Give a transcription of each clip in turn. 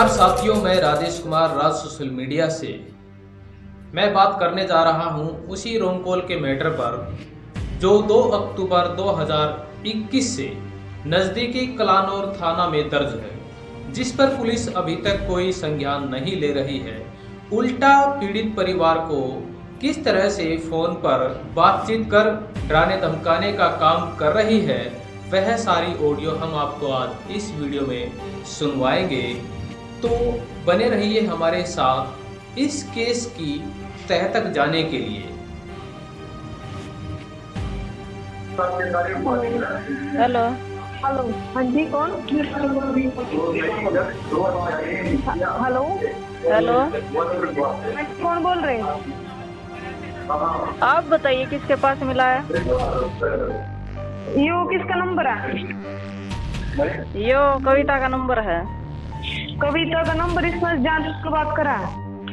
नमस्कार साथियों, मैं राजेश कुमार राज सोशल मीडिया से। मैं बात करने जा रहा हूं उसी रोंगकोल के मैटर पर जो 2 अक्टूबर 2021 से नज़दीकी कलानौर थाना में दर्ज है, जिस पर पुलिस अभी तक कोई संज्ञान नहीं ले रही है। उल्टा पीड़ित परिवार को किस तरह से फोन पर बातचीत कर डराने धमकाने का काम कर रही है, वह सारी ऑडियो हम आपको आज इस वीडियो में सुनवाएंगे। तो बने रहिए हमारे साथ इस केस की तह तक जाने के लिए। हेलो हेलो, हाँ जी, कौन? हेलो हेलो, कौन बोल रहे हैं? आप बताइए किसके पास मिला है? यो किसका नंबर है? यो कविता का नंबर है। कविता का नंबर? इसमें जांच की बात करा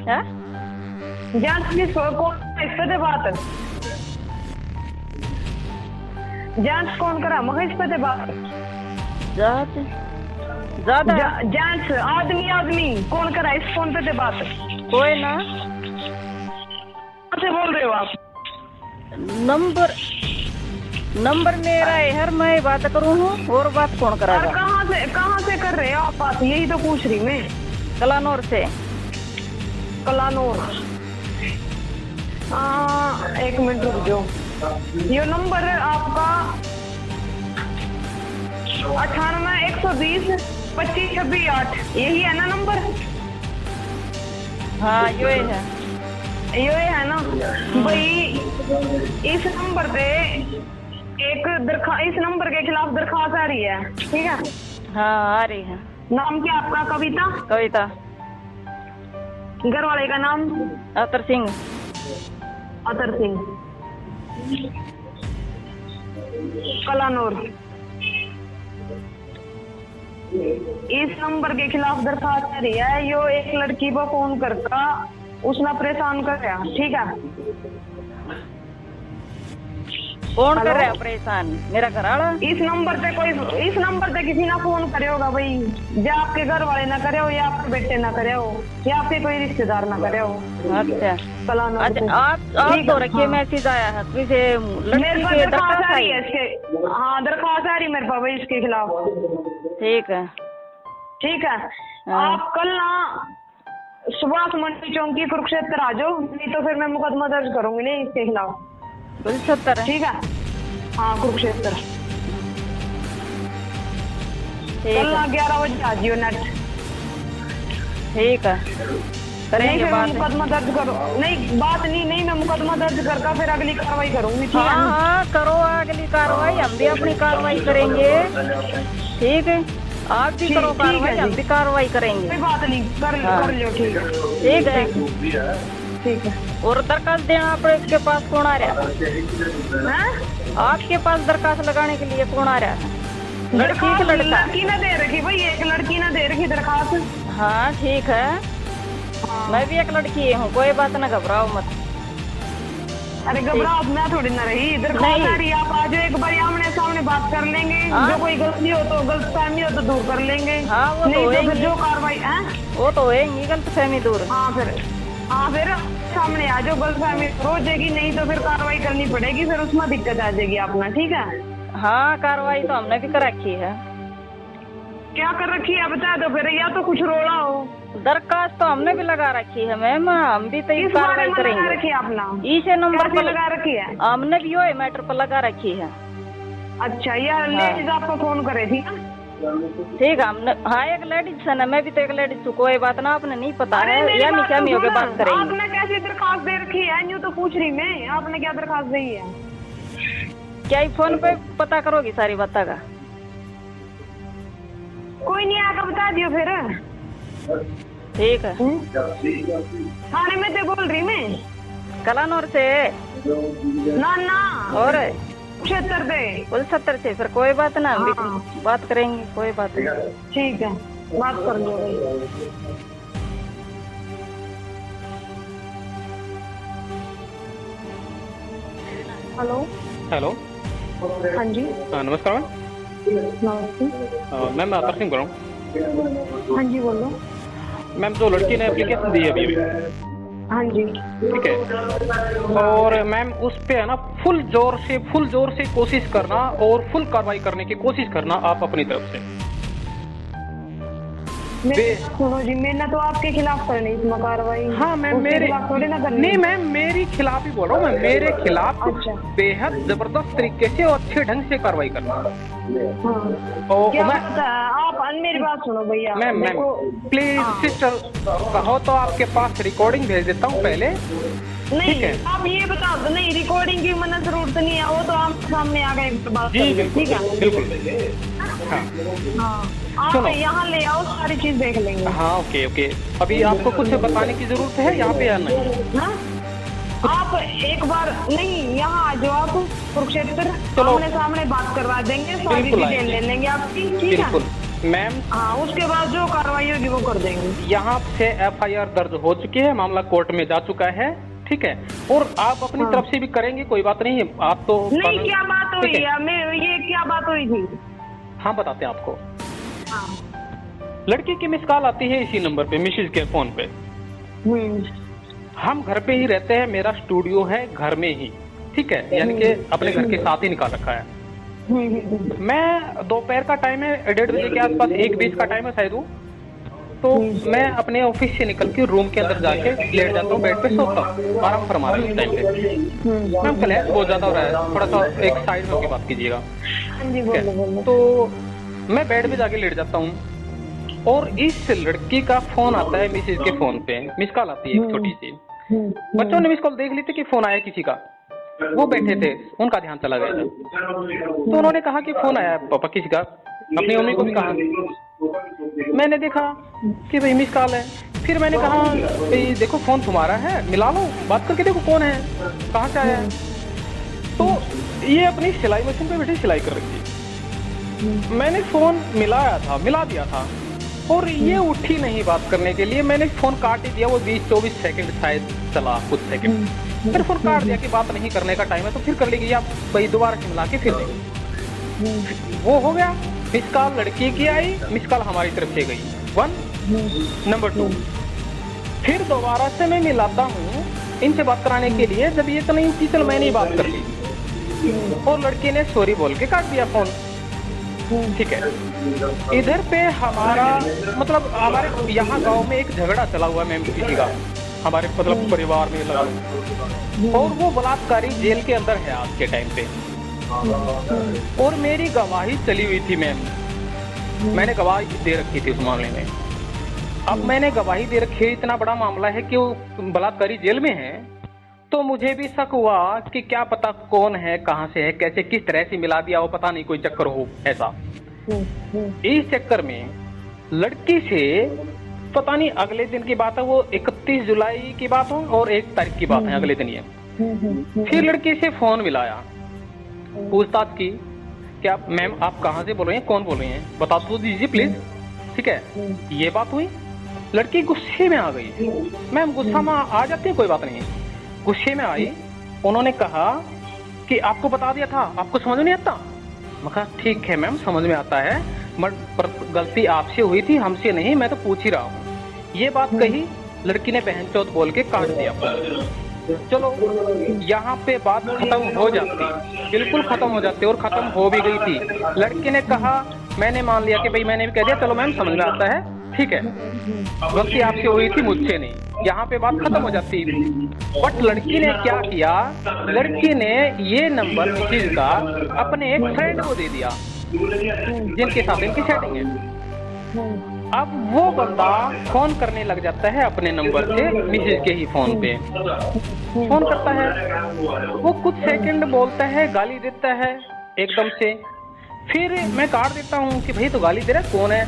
है? जांच किस कौन इस पे दे बात? जांच कौन करा? मगर इस पे दे बात ज्यादा जांच आदमी कौन करा? इस फोन पे दे बात। कोई ना। कहाँ से बोल रहे हो आप? नंबर मेरा है, हर मैं बात करूँ हूँ और बात कौन और कराएगा? कहाँ से कर रहे हो आप बात? यही तो पूछ रही मैं। कलानौर से। कलानौर? एक मिनट रुक जाओ। ये नंबर है आपका 98-120-25-26-8, यही है ना नंबर? हाँ यो है। ये है ना भाई? इस नंबर पे इस नंबर के खिलाफ दरखास्त आ रही है, ठीक है? हाँ आ रही है। नाम क्या आपका? कविता? कविता। घर वाले का नाम? अतर सिंह। अतर सिंह, कलानौर। इस नंबर के खिलाफ दरखास्त आ रही है। यो एक लड़की को फोन करता उसने परेशान कर रहा, ठीक है? कौन कर रहा है परेशान? मेरा घर वाला। इस नंबर पे किसी ना फोन करे होगा भाई, या आपके घर वाले ना करे हो, या आपके बेटे ना करे हो, या आपके कोई रिश्तेदार ना करे हो। अच्छा कलानौर अच्छा, से। आप तो रखिए। हाँ। मैसेज आया है किसी मेरे लड़की पास के दरखास्त आ रही है है। इसके। हाँ, दरखास्त आ रही है मेरे पास भाई इसके खिलाफ। ठीक है। ठीक है। हाँ। आप कल ना सुभाष मंडी चौकी कुरुक्षेत्र आ जाओ, नहीं तो फिर मैं मुकदमा दर्ज करूंगी नहीं इसके खिलाफ। 70 है। ठीक है? हाँ, कुरुक्षेत्र। कल ना 11 बजे आ जियो नेट। ठीक है, करेंगे फिर बात। मुकदमा दर्ज करो। नहीं बात नहीं, मैं मुकदमा दर्ज करके फिर अगली कार्रवाई करूंगी, ठीक है? हाँ करो अगली कार्रवाई, हम भी अपनी कार्रवाई करेंगे। ठीक है, आप भी करो कार्रवाई, हम भी कार्रवाई करेंगे। कोई बात नहीं, कर लो। ठीक है, ठीक है। ठीक है। और दरखास्त देना आपके पास कौन आ रहा है? आपके पास दरखास्त लगाने के लिए कौन आ रहा है? लड़की के लड़का? लड़की ने दे रखी भाई, एक लड़की ने दे रखी दरखास्त। हाँ ठीक है। हाँ। मैं भी एक लड़की हूँ, कोई बात ना, घबराओ मत। अरे घबराओ, मैं थोड़ी ना रही। दरखास्त आ रही है, आप आ जाओ एक बार, आमने सामने बात कर लेंगे। जो कोई गलती हो तो गलतफहमी हो तो दूर कर लेंगे। हाँ वो नहीं तो तो फिर जो कार्रवाई है वो तो होएंगी गलतफहमी दूर। हाँ फिर सामने आ जाओ, गलतफहमी हो जाएगी, नहीं तो फिर कार्रवाई करनी पड़ेगी, फिर उसमें दिक्कत आ जाएगी अपना, ठीक है? हाँ कार्रवाई तो हमने भी कर रखी है। क्या कर रखी है बता दो फिर, या तो कुछ रोड़ा हो। दरखास्त तो हमने भी लगा रखी है मैम, हम भी तो इस कार्रवाई बारे में लगा करेंगे। रखी है अपना? इसे नंबर पर लगा रखी है? हमने भी ये मैटर पर लगा रखी है। अच्छा, यह लेडीज आपको फोन करे थी ना? ठीक है, हमने हाँ एक लेडीज है ना, मैं भी तो एक लेडीज हूँ। कोई बात ना, आपने नहीं पता है या नहीं क्या होकर बात करेंगे। आपने कैसी दरखास्त दे रखी है? यूँ तो पूछ रही मैं, आपने क्या दरखास्त दी है? क्या फोन पे पता करोगी सारी बात का? कोई नहीं आकर बता दियो फिर। ठीक है। थाने में से बोल रही मैं, कलानौर से। ना और क्षेत्र पे 70 से। फिर कोई बात ना, हम भी हाँ। बात करेंगे, कोई बात नहीं। ठीक है, बात कर लो भाई। हेलो। हेलो। हाँ जी। नमस्कार मैम। नमस्ते। मैम मैं अतर सिंह बोल रहा हूँ। हाँ जी बोलो। मैम जो लड़की ने एप्लीकेशन दी है अभी, हाँ जी ठीक है, और मैम उस पे है ना फुल जोर से कोशिश करना और फुल कार्रवाई करने की कोशिश करना आप अपनी तरफ से। सुनो जी, मैंने तो आपके खिलाफ करनी इसमें कार्रवाई। हाँ मैम, मेरे थोड़ी ना करनी। नहीं मैम, मेरे खिलाफ ही बोल रहा हूँ मैं, मेरे खिलाफ अच्छा। बेहद जबरदस्त तरीके से और अच्छे ढंग से कार्रवाई करना। हाँ। और क्या मैं पता है, आप मेरी बात सुनो भैया। मैम प्लीज सिस्टर, कहो तो आपके पास रिकॉर्डिंग भेज देता हूँ पहले। नहीं आप ये बता दो, नहीं रिकॉर्डिंग की मतलब जरूरत नहीं है, वो तो आप सामने आ गए बात जी बिल्कुल, ठीक है बिल्कुल। हाँ आप यहाँ ले आओ, सारी चीज देख लेंगे। हाँ ओके। अभी आपको कुछ बताने की जरूरत है यहाँ पे या नहीं? हाँ आप एक बार नहीं यहाँ आ जाओ, आप कुरुक्षेत्र सामने सामने बात करवा देंगे, सारी डिटेल ले लेंगे आपकी, ठीक है? बिल्कुल मैम। हाँ उसके बाद जो कार्रवाई होगी वो कर देंगे। यहाँ से FIR दर्ज हो चुकी है, मामला कोर्ट में जा चुका है, ठीक है, और आप अपनी तरफ से भी करेंगे, कोई बात नहीं है। आप तो नहीं क्या बात हुई है, मैं ये क्या बात हुई थी? हाँ बताते हैं आपको। लड़की की मिस कॉल आती है इसी नंबर पे, मिसेज के फोन पे। हम घर पे ही रहते हैं, मेरा स्टूडियो है घर में ही, ठीक है, यानी कि अपने घर के साथ ही निकाल रखा है। मैं दोपहर का टाइम है, 1:30 बजे के आसपास, 1:20 का टाइम है शायद वो, तो मैं अपने ऑफिस से निकल के रूम के अंदर जाके लेट जाता हूँ, बेड पे सोता हूँ, आराम फरमा रहा हूँ इस टाइम पे। मैम क्लैश बहुत ज्यादा हो रहा है, थोड़ा सा एक साइड में होकर बात कीजिएगा। तो मैं बेड पे जाके लेट जाता हूँ और इस लड़की का फोन आता है मिसेज के फोन पे, मिस कॉल आती है एक छोटी सी। बच्चों ने मिस कॉल देख ली थी कि फोन आया किसी का, वो बैठे थे, उनका ध्यान चला गया था, तो उन्होंने कहा कि फोन आया पापा किसी का, अपनी मम्मी को भी कहा। मैंने देखा कि भाई मिस कॉल है, फिर मैंने कहा भाई देखो फोन तुम्हारा है, मिला लो, बात करके देखो कौन है, कहाँ से आया है। तो ये अपनी सिलाई मशीन पे बैठी सिलाई कर रही थी, मैंने फोन मिला दिया था और ये उठी नहीं बात करने के लिए, मैंने फोन काट ही दिया। वो 20-24 सेकंड शायद चला, कुछ सेकंड, फिर फोन काट दिया कि बात नहीं करने का टाइम है, तो फिर कर लेगी, आप भाई दोबारा से मिला के फिर देंगे। वो हो गया, मिस कॉल लड़की की आई, मिस कॉल हमारी तरफ से गई, 1 नंबर 2। फिर दोबारा से मैं मिलाता हूँ इनसे बात कराने के लिए, जब ये तो नहीं उठी, चलो मैंने ही बात कर ली, और लड़की ने सॉरी बोल के काट दिया फोन, ठीक है। इधर पे हमारा मतलब हमारे यहाँ गांव में एक झगड़ा चला हुआ मैम किसी का, हमारे मतलब परिवार में लगा, और वो बलात्कारी जेल के अंदर है आज के टाइम पे, और मेरी गवाही चली हुई थी मैम, मैंने गवाही दे रखी थी उस मामले में। अब मैंने गवाही दे रखी है, इतना बड़ा मामला है कि वो बलात्कारी जेल में है, तो मुझे भी शक हुआ कि क्या पता कौन है, कहाँ से है, कैसे किस तरह से मिला दिया हो, पता नहीं कोई चक्कर हो ऐसा। इस चक्कर में लड़की से पता नहीं अगले दिन की बात है, वो 31 जुलाई की बात हो और 1 तारीख की बात है, अगले दिन ये। फिर लड़की से फोन मिलाया, पूछताछ की कि आप मैम आप कहाँ से बोल रहे हैं, कौन बोल रहे हैं, बता तो दीजिए प्लीज, ठीक है। ये बात हुई, लड़की गुस्से में आ गई। मैम गुस्सा में आ जाती है, कोई बात नहीं, गुस्से में आई। उन्होंने कहा कि आपको बता दिया था, आपको समझ नहीं आता। मैं कहा ठीक है मैम, समझ में आता है, पर गलती आपसे हुई थी, हमसे नहीं, मैं तो पूछ ही रहा हूँ। ये बात कही, लड़की ने बहन चौथ बोल के काट दिया। चलो यहाँ पे बात खत्म हो जाती, बिल्कुल खत्म हो जाती, और खत्म हो भी गई थी। लड़की ने कहा, मैंने मान लिया कि भाई मैंने भी कह दिया, चलो मैम समझ में आता है, ठीक है, गलती आपसे हुई थी, मुझसे नहीं, यहाँ पे बात खत्म हो जाती। बट लड़की ने क्या किया, लड़की ने ये नंबर मिसेज का अपने एक फ्रेंड को दे दिया जिनके साथ इनकी सेटिंग है। अब वो बंदा फोन करने लग जाता है अपने नंबर से, मिसेज के ही फोन पे फोन करता है, वो कुछ सेकंड बोलता है, गाली देता है एकदम से। फिर मैं काट देता हूँ कि भाई तो गाली दे रहा है, कौन है।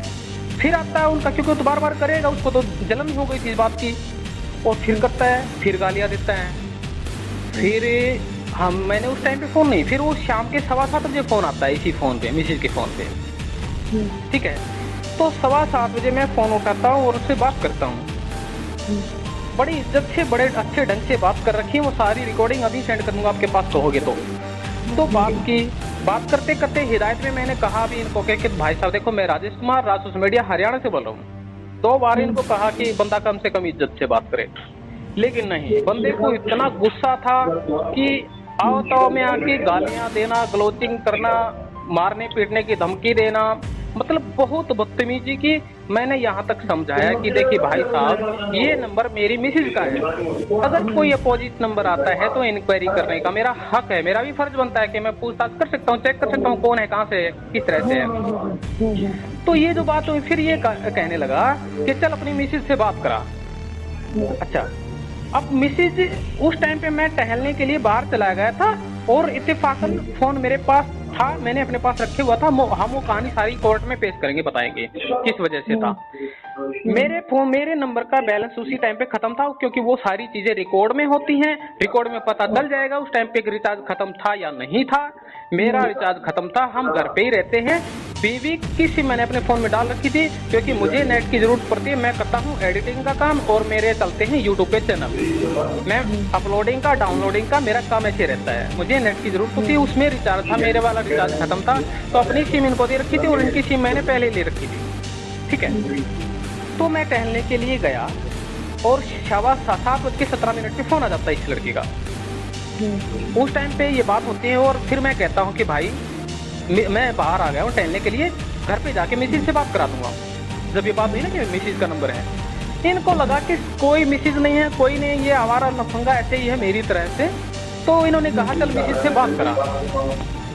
फिर आता है उनका, क्योंकि तो बार बार करेगा, उसको तो जलन हो गई थी इस बात की, और फिर करता है, फिर गालियाँ देता है। फिर मैंने उस टाइम पे फोन नहीं, फिर वो शाम के 7:15 बजे फोन आता है इसी फोन पे, मिसेज के फोन पे, ठीक है। तो 7:15 बजे मैं फोन उठाता हूँ और उससे बात करता हूँ, बड़ी इज्जत से, बड़े अच्छे ढंग से बात कर रखी है। वो सारी रिकॉर्डिंग अभी सेंड कर दूंगा आपके पास, कहोगे तो बात की। बात करते करते हिदायत में मैंने कहा भी इनको कि भाई साहब देखो, मैं राजेश कुमार, राज सोशल मीडिया हरियाणा से बोल रहा हूँ, 2 बार इनको कहा कि बंदा कम से कम इज्जत से बात करे, लेकिन नहीं, बंदे को इतना गुस्सा था कि आओ तो में आके गालियां देना, ग्लोचिंग करना, मारने पीटने की धमकी देना, मतलब बहुत बदतमीजी की। मैंने यहाँ तक समझाया कि देखिए भाई साहब, ये नंबर मेरी मिसेज का है, अगर कोई अपोजिट नंबर आता है तो इंक्वायरी करने का मेरा हक है, मेरा भी फर्ज बनता है कि मैं पूछताछ कर सकता हूँ, चेक कर सकता हूँ कौन है, कहाँ से है, किस तरह से है। तो ये जो बात हुई, फिर ये कहने लगा कि चल अपनी मिसेज से बात करा। अच्छा, अब मिसेज, उस टाइम पे मैं टहलने के लिए बाहर चला गया था और इत्तेफाकन फोन मेरे पास था, मैंने अपने पास रखे हुआ था। हम वो कहानी सारी कोर्ट में पेश करेंगे, बताएंगे किस वजह से था। मेरे नंबर का बैलेंस उसी टाइम पे खत्म था, क्योंकि वो सारी चीजें रिकॉर्ड में होती हैं, रिकॉर्ड में पता चल जाएगा उस टाइम पे रिचार्ज खत्म था या नहीं था। मेरा रिचार्ज खत्म था, हम घर पे ही रहते हैं। बीवी की सिम मैंने अपने फोन में डाल रखी थी, क्योंकि मुझे नेट की जरूरत पड़ती है। मैं करता हूँ एडिटिंग का काम और मेरे चलते हैं यूट्यूब पे चैनल, मैं अपलोडिंग का, डाउनलोडिंग का मेरा काम ऐसे रहता है। मुझे नेट की जरूरत होती है, उसमें रिचार्ज था, मेरे वाला रिचार्ज खत्म था, तो अपनी सिम इनको दे रखी थी और इनकी सिम मैंने पहले ले रखी थी। ठीक है, तो मैं टहलने के लिए गया और 7:17 पे फोन आ जाता है इस लड़की का। उस टाइम पे ये बात होती है और फिर मैं कहता हूँ कि भाई मैं बाहर आ गया हूँ टहलने के लिए, घर पे जाके मिसेज से बात करा दूंगा। जब ये बात हुई ना कि मिसेज का नंबर है, इनको लगा कि कोई मिसेज नहीं है, कोई नहीं, ये आवारा लफंगा ऐसे ही है मेरी तरह से। तो इन्होंने कहा चल मिसेज से बात करा।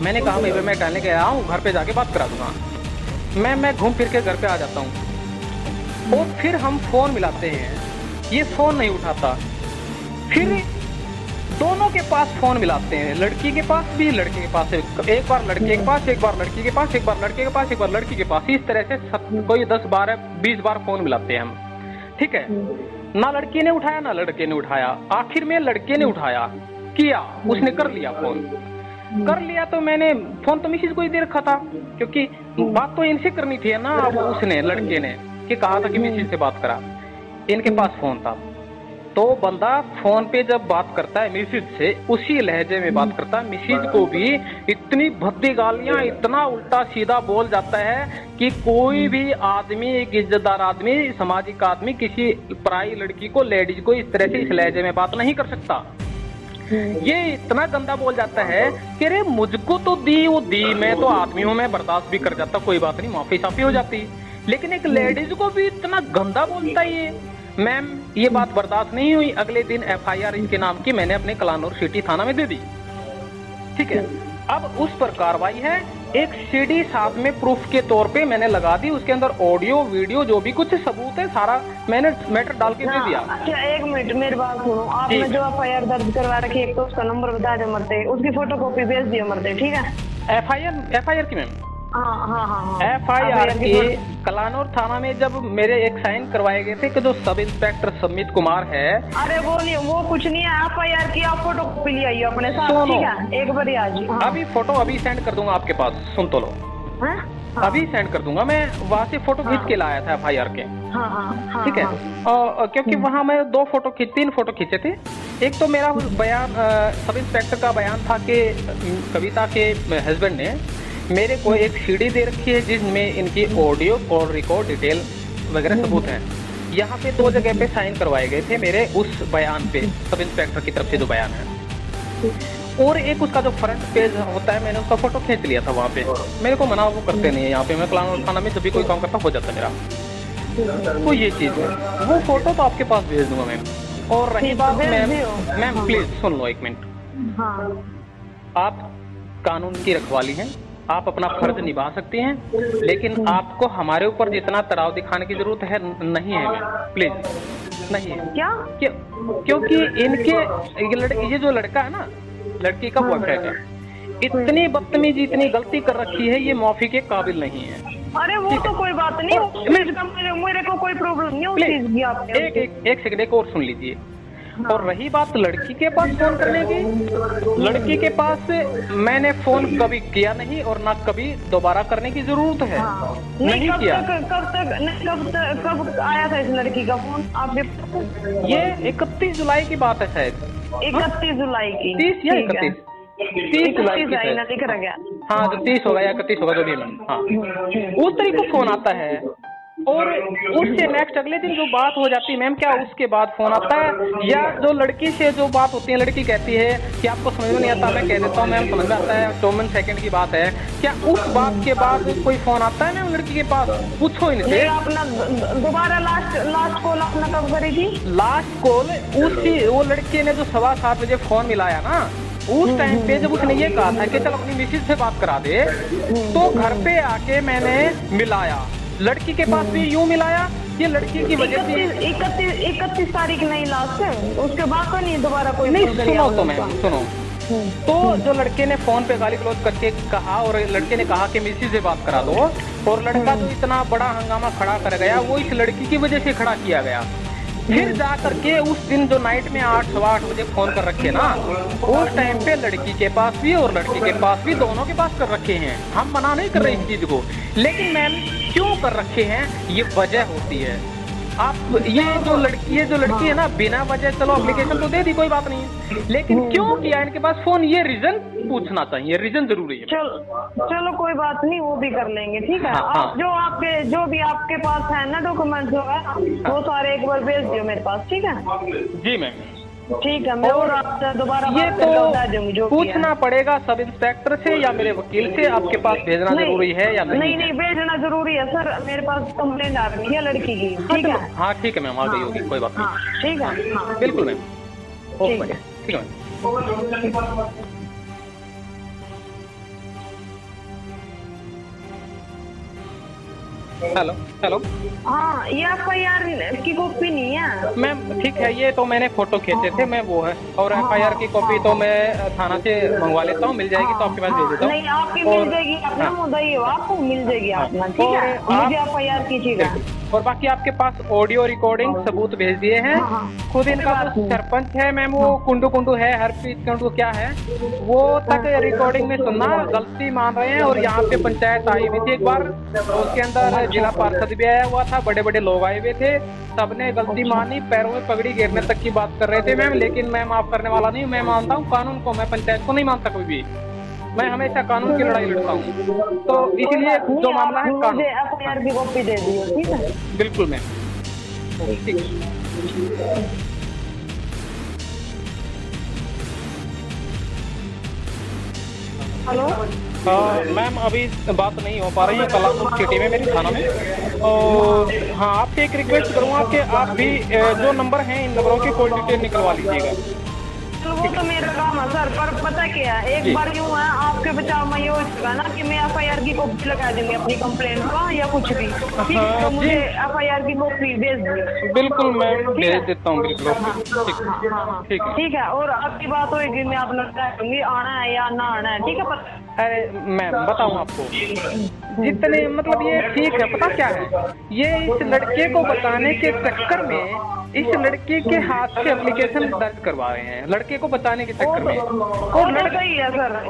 मैंने कहा भाई मैं टहलने के आया हूँ, घर पे जाके बात करा दूंगा। मैं घूम फिर के घर पे आ जाता हूँ और फिर हम फोन मिलाते हैं, ये फोन नहीं उठाता। फिर दोनों के पास फोन मिलाते हैं, लड़की के पास भी, लड़के के पास, एक बार लड़के के पास, एक बार लड़की के पास, एक बार लड़के के पास, एक बार लड़की के पास, इस तरह से कोई 10, 12, 20 बार फोन मिलाते हैं हम। ठीक है, ना लड़की ने उठाया ना लड़के ने उठाया। आखिर में लड़के ने उठाया, किया, उसने कर लिया फोन, कर लिया। तो मैंने फोन तो मिसेज को ही दे रखा था, क्योंकि बात तो इनसे करनी थी ना। अब उसने, लड़के ने कि कहा था कि मिसेज से बात करा, इनके पास फोन था। तो बंदा फोन पे जब बात करता है मिसेज से, उसी लहजे में बात करता है। मिसेज को भी इतनी भद्दी गालियां, इतना उल्टा सीधा बोल जाता है कि कोई भी आदमी, एक इज्जतदार आदमी, सामाजिक आदमी, किसी पराई लड़की को, लेडीज को इस तरह से, इस लहजे में बात नहीं कर सकता। ये इतना गंदा बोल जाता है कि अरे मुझको तो दी, वो दी, मैं तो आदमी हूँ, मैं बर्दाश्त भी कर जाता, कोई बात नहीं, माफी साफी हो जाती। लेकिन एक लेडीज को भी इतना गंदा बोलता है ये। मैम, ये बात बर्दाश्त नहीं हुई। अगले दिन FIR इनके नाम की मैंने अपने कलानौर सिटी थाना में दे दी। ठीक है, अब उस पर कार्रवाई है। एक CD साथ में प्रूफ के तौर पे मैंने लगा दी, उसके अंदर ऑडियो वीडियो जो भी कुछ सबूत है सारा मैंने मैटर डाल के दे दिया। अच्छा, एक मिनट मेरी बात सुनो। आपने जो FIR दर्ज करवा रखी है, एक तो उसका नंबर बता दो मरते, उसकी फोटोकॉपी भेज दियो मरते। ठीक है, FIR की मैम, हाँ। FIR की कलानौर थाना में जब मेरे एक साइन करवाए गए थे कि जो सब इंस्पेक्टर समित कुमार है। अरे वो कुछ नहीं है, FIR की आप फोटो कॉपी ले आइए अपने साथ। ठीक है, एक बार आज अभी फोटो अभी सेंड कर दूंगा आपके पास, सुन तो लो। अभी सेंड कर दूंगा। मैं वहाँ से फोटो खींच के लाया था FIR के। ठीक है, क्योंकि वहाँ मैं 3 फोटो खींचे थे। एक तो मेरा बयान, सब इंस्पेक्टर का बयान था कि कविता के हस्बैंड ने मेरे को एक CD दे रखी है जिसमें इनकी ऑडियो, कॉल रिकॉर्ड, डिटेल वगैरह सबूत हैं। यहाँ पे 2 जगह पे साइन करवाए गए थे मेरे उस बयान पे, सब इंस्पेक्टर की तरफ से जो बयान है। और एक उसका जो फ्रंट पेज होता है, मैंने उसका फोटो खींच लिया था वहाँ पे। मेरे को मना वो करते नहीं है यहाँ पे, मैं कलानौर थाना में जब भी कोई काम करता हो जाता है मेरा। तो ये चीज़ है, वो फोटो तो आपके पास भेज दूंगा मैम। और रही बात ma'am please soon low 1 minute. आप कानून की रखवाली हैं, आप अपना फर्ज निभा सकती हैं, लेकिन आपको हमारे ऊपर जितना तनाव दिखाने की जरूरत है नहीं है मैम, प्लीज नहीं है। क्या? क्योंकि ये जो लड़का है ना, लड़की का बॉयफ्रेंड है, इतनी बदतमीजी, इतनी गलती कर रखी है, ये माफी के काबिल नहीं है। अरे वो तो कोई बात नहीं, मेरे को कोई प्रॉब्लम नहीं उस चीज की। आप एक सेकंड, एक और सुन लीजिए। और रही बात लड़की के पास फोन करने की, लड़की के पास मैंने फोन कभी किया नहीं और ना कभी दोबारा करने की जरूरत है। नहीं किया। कब आया था इस लड़की का फोन आपके? ये 31 जुलाई की बात है शायद। 31 जुलाई की? 30 या 30 जुलाई की है। हाँ, जो 30 होगा या 31 होगा, जो भी। हाँ, उस तरीके का फोन आता है और उससे नेक्स्ट अगले दिन जो बात हो जाती है मैम, क्या उसके बाद फोन आता है? या जो लड़की से जो बात होती है, लड़की कहती है कि आपको समझ में नहीं आता, मैं कह देता हूँ मैम समझ में आता है, 2 सेकंड की बात है, क्या उस बात के बाद कोई फोन आता है मैम लड़की के पास? पूछो इनसे। अपना दोबारा लास्ट कॉल अपना कब करी थी? लास्ट कॉल उसी वो लड़की ने जो 7:15 बजे फोन मिलाया ना, उस टाइम पे जब उसने ये कहा था कि चल अपनी मिसेज से बात करा दे, तो घर पे आके मैंने मिलाया। लड़की के पास भी यूं मिलाया, ये लड़की की वजह से 31 तारीख नहीं लास्ट है, उसके बाद तो नहीं दोबारा कोई नहीं। सुनो तो मैम सुनो, तो जो लड़के ने फोन पे गाली गलौज करके कहा और लड़के ने कहा कि मिसेज से बात करा दो, और लड़का जो इतना बड़ा हंगामा खड़ा कर गया वो इस लड़की की वजह से खड़ा किया गया। फिर जा करके उस दिन जो नाइट में 8 सवा 8 बजे फोन कर रखे ना, उस टाइम पे लड़की के पास भी और लड़के के पास भी, दोनों के पास कर रखे हैं। हम मना नहीं कर रहे इस चीज को, लेकिन मैम क्यों कर रखे हैं ये वजह होती है। आप ये जो लड़की है ना, बिना वजह चलो एप्लीकेशन तो दे दी कोई बात नहीं, लेकिन क्यों किया इनके पास फोन, ये रीजन पूछना चाहिए, रीजन जरूरी है। चलो कोई बात नहीं, वो भी कर लेंगे, ठीक है। आप जो भी आपके पास है ना डॉक्यूमेंट जो है वो सारे एक बार भेज दियो मेरे पास, ठीक है? जी मैम ठीक है, मैं और आपसे दोबारा ये बात करके बता दूंगी जो पूछना पड़ेगा सब इंस्पेक्टर से या मेरे वकील से, आपके पास भेजना जरूरी है या नहीं? नहीं भेजना जरूरी है सर, मेरे पास कंप्लेंट आ रही है लड़की की, ठीक है? हाँ ठीक है मैम, आ गई होगी, कोई बात नहीं। ठीक है, हाँ बिल्कुल मैम, ओके ठीक है मैम। हेलो हाँ, ये FIR की कॉपी नहीं है मैम? ठीक है, ये तो मैंने फोटो खींचे थे मैं, वो है, और FIR की कॉपी तो मैं थाना से मंगवा लेता हूँ, मिल जाएगी तो आपके पास भेज देता हूँ। नहीं, आपकी मिल जाएगी, अपना मुद्दाई हो, आपको मिल जाएगी अपना, ठीक है? मुझे FIR कीजिएगा। और बाकी आपके पास ऑडियो रिकॉर्डिंग सबूत भेज दिए हैं। खुद इनका जो सरपंच है मैम, वो कुंडू है, हरप्रीत कुंडू क्या है, वो तक रिकॉर्डिंग में सुनना गलती मान रहे हैं। और यहाँ पे पंचायत आई हुई थी एक बार, उसके अंदर जिला पार्षद भी आया हुआ था, बड़े बड़े लोग आए हुए थे, सबने गलती मानी, पैरों में पगड़ी गिरने तक की बात कर रहे थे मैम। लेकिन मैं माफ करने वाला नहीं, मैं मानता हूँ कानून को, मैं पंचायत को नहीं मानता कभी भी, मैं हमेशा कानून की लड़ाई लड़ता हूँ। तो इसलिए जो मामला है कानून, मुझे FIR की कॉपी दे दियो, ठीक है? बिल्कुल मैम, ठीक है। हेलो मैम, अभी बात नहीं हो पा रही है कलापुर सिटी में मेरी थाना में। और हाँ, आपसे एक रिक्वेस्ट करूँगा कि आप भी जो नंबर हैं इन नंबरों की कॉल डिटेल निकलवा लीजिएगा। वो तो मेरा काम है सर, पर पता क्या है, एक बार यूँ है आपके बचाव में ये हो चुका ना कि मैं FIR की कॉपी लगा दूंगी अपनी कंप्लेंट का या कुछ भी, ठीक है? तो मुझे FIR की कॉपी भेज दीजिए। बिल्कुल मैम, भेज देता हूँ, बिल्कुल ठीक है। और आपकी बात होगी, मैं अपना बता दूंगी आना है या ना आना है, ठीक है? अरे मैम बताऊँ आपको, जितने मतलब ये ठीक है, पता क्या है, ये इस लड़के को बचाने के चक्कर में इस लड़के के हाथ से एप्लीकेशन दर्ज करवा रहे हैं, लड़के को बचाने के चक्कर में। और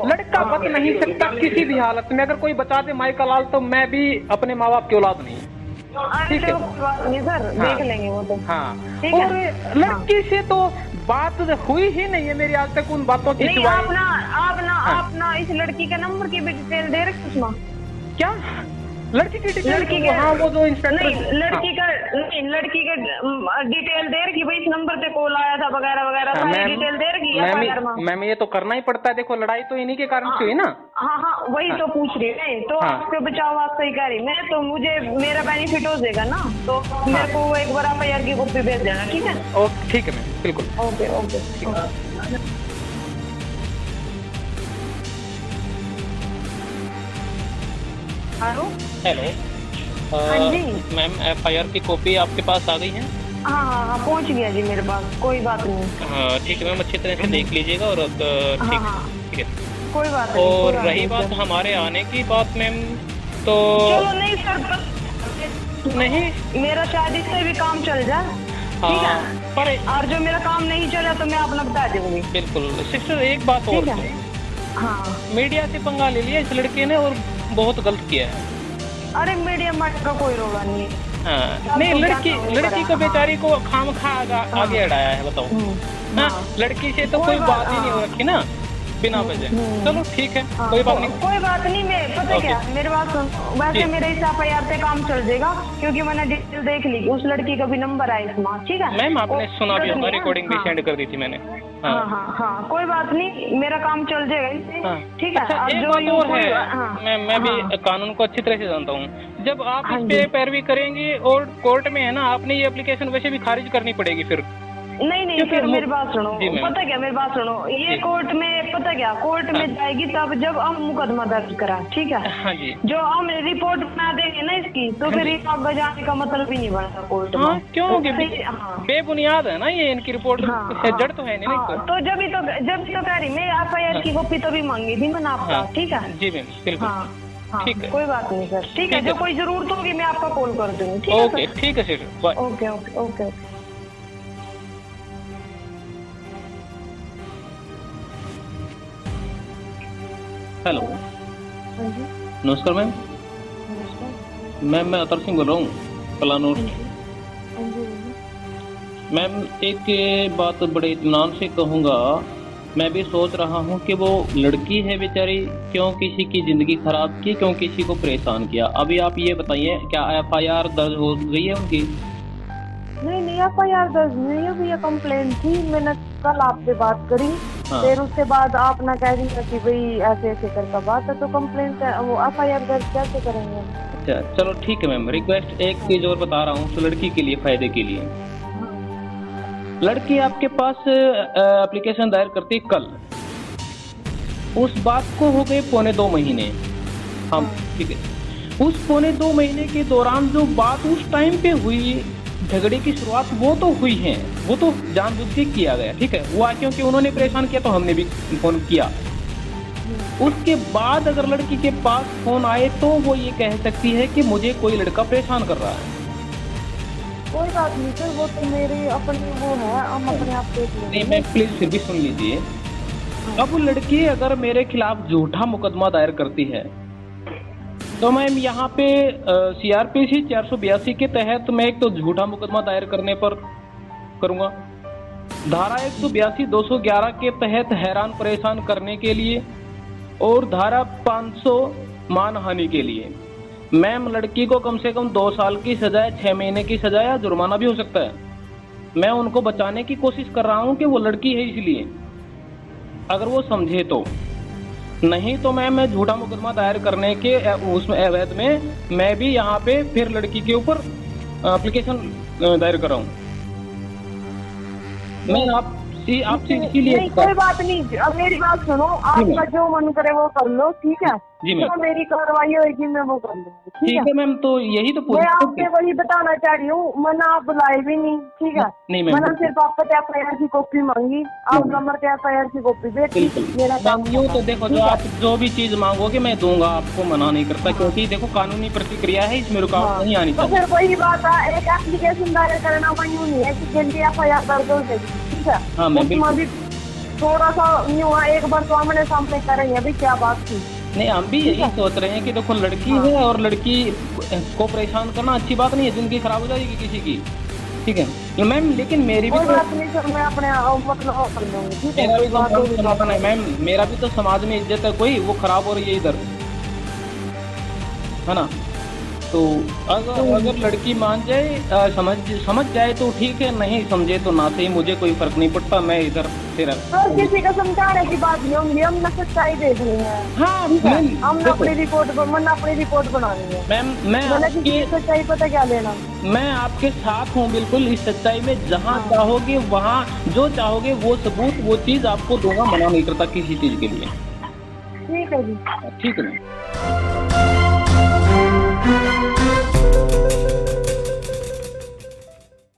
लड़का बच नहीं सकता किसी भी हालत में, अगर कोई बचा दे माइका लाल तो मैं भी अपने माँ बाप की औलाद नहीं, ठीक है? नहीं सर, देख लेंगे वो तो। हाँ, और लड़की से तो बात हुई ही नहीं है मेरी आज तक उन बातों की सिवाय। आप ना इस लड़की के नंबर की भी डिटेल दे रखे सुषमा? क्या लड़की की डिटेल? हाँ, वो जो इंस्पेक्टर लड़की का डिटेल दे रखी भाई, इस नंबर पे कॉल आया था वगैरह वगैरह, सारी डिटेल दे रखी। मैम ये तो करना ही पड़ता है, देखो लड़ाई तो इन्हीं के कारण से हुई ना। हाँ, वही तो पूछ रही है, तो आपके बचाव वास्ते ही कह रही मैं, तो मुझे मेरा बेनिफिट हो जाएगा ना, तो मेरे को एक बार FIR की कॉपी भेज देना, ठीक है? ओके ठीक है मैम, बिल्कुल ओके। हेलो हाँ जी मैम, FIR की कॉपी आपके पास आ गई है? हाँ, पहुँच गया जी मेरे पास, कोई बात नहीं। हाँ ठीक है मैम, अच्छी तरह से देख लीजिएगा। और ठीक है, कोई बात नहीं। और रही बात हमारे आने की बात मैम, तो चलो नहीं सर, नहीं, मेरा शादी से भी काम चल जाए, ठीक है? पर और जो मेरा काम नहीं चला तो मैं अपना बता दूंगी। बिल्कुल सिस्टर, एक बात और, हाँ, मीडिया से पंगा ले लिया इस लड़के ने और बहुत गलत किया है। अरे मीडिया मत का कोई रोला नहीं है। हाँ, नहीं लड़की को बेचारी को खामखा आगे अड़ाया है, बताओ। हाँ, लड़की से तो कोई बात ही नहीं हो रखी ना, बिना वजह। चलो ठीक है, कोई बात नहीं। कोई बात नहीं, मैं पता क्या मेरे बात सुन, वैसे मेरे इस FIR पे काम चल जाएगा क्योंकि मैंने डिटेल देख ली, उस लड़की का भी नंबर है इसमें, ठीक है मैम आपने सुना भी होगा, रिकॉर्डिंग भी सेंड कर दी थी मैंने। हाँ, कोई बात नहीं, मेरा काम चल जाएगा इससे, ठीक है। अच्छा, एक बात और है, मैं भी कानून को अच्छी तरह से जानता हूँ। जब आप इस पे पैरवी करेंगे और कोर्ट में है ना, आपने ये एप्लीकेशन वैसे भी खारिज करनी पड़ेगी फिर। नहीं फिर मेरी बात सुनो, पता क्या मेरी बात सुनो, ये कोर्ट में पता क्या कोर्ट में जाएगी तब जब हम मुकदमा दर्ज करा, ठीक है। हाँ जी। जो हम रिपोर्ट बना देंगे ना इसकी, तो फिर ये आगे जाने का मतलब ही नहीं बनता कोर्ट में। क्योंकि बेबुनियाद है ना ये इनकी रिपोर्ट, जड़ तो है नहीं। तो जब ही तो कह रही मैं FIR की कॉपी तो भी मांगी थी मैंने आपका, ठीक है जी मैम, बिल्कुल। हाँ, ठीक है, कोई बात नहीं सर, ठीक है। जो कोई जरूरत होगी मैं आपका कॉल कर दूंगी, ओके ठीक है सर, बाय। ओके। हेलो, नमस्कार मैम। मैम मैं अतर सिंह बोल रहा हूँ कलानूर। मैम एक बात बड़े इत्मीनान से कहूँगा, मैं भी सोच रहा हूँ कि वो लड़की है बेचारी, क्यों किसी की ज़िंदगी ख़राब की, क्यों किसी को परेशान किया। अभी आप ये बताइए, क्या FIR दर्ज हो गई है उनकी? नहीं FIR दर्ज नहीं है, ये कंप्लेंट थी, मैंने कल आपसे बात करी। फिर उसके बाद आप ना कह रही है कि भाई ऐसे करके बात है, तो कंप्लेंट वो FIR दर्ज कैसे करेंगे? अच्छा चलो ठीक है मैम। रिक्वेस्ट एक चीज़ और बता रहा हूँ उस लड़की के लिए, फायदे के लिए। लड़की आपके पास एप्लीकेशन दायर करती कल, उस बात को हो गए 2.25 महीने। हम ठीक है, उस 2.25 महीने के दौरान जो बात उस टाइम पे हुई, झगड़े की शुरुआत वो तो हुई है, वो तो जानबूझ के किया गया, ठीक है। हुआ क्योंकि उन्होंने परेशान किया तो हमने भी फोन किया। उसके बाद अगर लड़की के पास फोन आए तो वो ये कह सकती है कि मुझे कोई लड़का परेशान कर रहा है। कोई बात नहीं सर, वो तो मेरे अपने वो है, हम अपने आप देख लेंगे। नहीं मैम प्लीज फिर भी सुन लीजिए। अब वो लड़की अगर मेरे खिलाफ झूठा मुकदमा दायर करती है तो मैम यहाँ पे CRPC 482 के तहत मैं एक तो झूठा मुकदमा दायर करने पर करूँगा, धारा 182, 211 के तहत हैरान परेशान करने के लिए, और धारा 500 मानहानि के लिए। मैम लड़की को कम से कम 2 साल की सजा, 6 महीने की सजा या जुर्माना भी हो सकता है। मैं उनको बचाने की कोशिश कर रहा हूँ कि वो लड़की है इसलिए, अगर वो समझे तो। नहीं तो मैं झूठा मुकदमा दायर करने के उसमें अवैध में मैं भी यहाँ पे फिर लड़की के ऊपर एप्लीकेशन दायर कर रहा हूँ। मैं आपसे इसीलिए। नहीं कोई बात नहीं, अब मेरी बात सुनो, आपका जो मन करे वो कर लो, ठीक है जी मैम। तो मेरी कार्रवाई होगी मैं वो कर लूंगी, ठीक है मैम। तो यही तो मैं आपसे वही बताना चाह रही हूँ, मैंने आप बुलाए भी नहीं, ठीक है। नहीं मैम, मैंने सिर्फ आपका FIR की कॉपी मांगी, आप नंबर पे FIR की कॉपी भेजी, मेरा काम। यूँ तो देखो, जो आप जो भी चीज मांगोगे मैं दूंगा, आपको मना नहीं करता, क्योंकि देखो कानूनी प्रतिक्रिया है, इसमें रुकावट नहीं आनी चाहिए। तो फिर वही बात है, एक एप्लीकेशन दायर करना वही नहीं है कि जल्दी FIR दर्ज हो जाएगी, ठीक है। हाँ मैं बिल्कुल, थोड़ा सा न्यू एक बार तो हमने सामने करेंगे अभी क्या बात थी। नहीं हम भी यही सोच रहे हैं कि देखो लड़की है और लड़की को परेशान करना अच्छी बात नहीं है, जिंदगी खराब हो जाएगी किसी की, ठीक है मैम। लेकिन मेरी भी बात नहीं सर, मैं अपने मतलब कर लूंगी, ठीक है। मेरा भी तो समर्थन है मैम, मेरा भी तो समाज में इज्जत है, कोई वो खराब हो रही है इधर, है ना। तो अगर लड़की मान जाए, समझ जाए तो ठीक है, नहीं समझे तो ना सही, मुझे कोई फर्क नहीं पड़ता। मैं इधर फिर किसी का समझाने की बात नहीं होगी, हम सच्चाई देख रहे हैं। हाँ हमने अपनी रिपोर्ट बनानी है मैम। मैं सच्चाई पता क्या लेना, मैं आपके साथ हूँ बिल्कुल इस सच्चाई में। जहाँ चाहोगे वहाँ जो चाहोगे वो सबूत, वो चीज आपको दूंगा, मना नहीं करता किसी चीज के लिए। ठीक है जी, ठीक है मैम।